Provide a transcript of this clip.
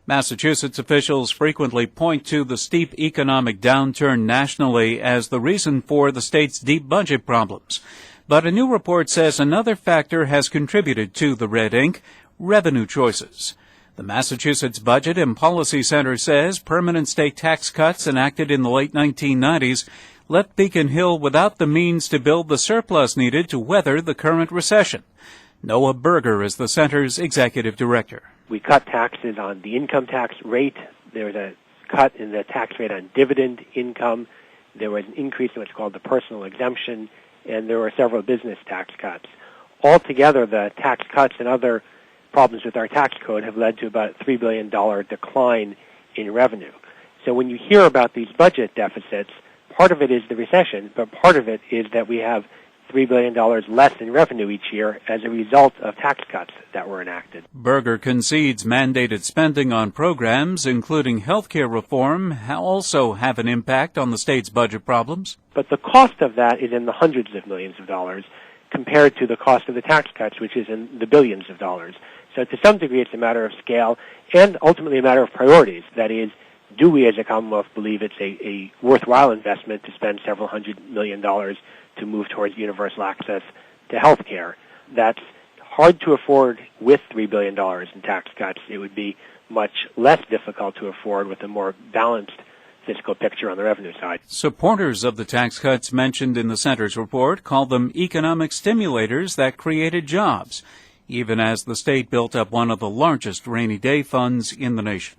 Massachusetts officials frequently point to the steep economic downturn nationally as the reason for the state's deep budget problems. But a new report says another factor has contributed to the red ink: revenue choices. The Massachusetts Budget and Policy Center says permanent state tax cuts enacted in the late 1990s left Beacon Hill without the means to build the surplus needed to weather the current recession. Noah Berger is the center's executive director. We cut taxes on the income tax rate. There was a cut in the tax rate on dividend income. There was an increase in what's called the personal exemption, and there were several business tax cuts. Altogether, the tax cuts and other problems with our tax code have led to about a $3 billion decline in revenue. So when you hear about these budget deficits, part of it is the recession, but part of it is that we have $3 billion less in revenue each year as a result of tax cuts that were enacted. Berger concedes mandated spending on programs, including health care reform, also have an impact on the state's budget problems. But the cost of that is in the hundreds of millions of dollars compared to the cost of the tax cuts, which is in the billions of dollars. So to some degree, it's a matter of scale and ultimately a matter of priorities. That is, do we as a Commonwealth believe it's a worthwhile investment to spend several $100 million to move towards universal access to health care? That's hard to afford with $3 billion in tax cuts. It would be much less difficult to afford with a more balanced fiscal picture on the revenue side. Supporters of the tax cuts mentioned in the center's report called them economic stimulators that created jobs, even as the state built up one of the largest rainy day funds in the nation.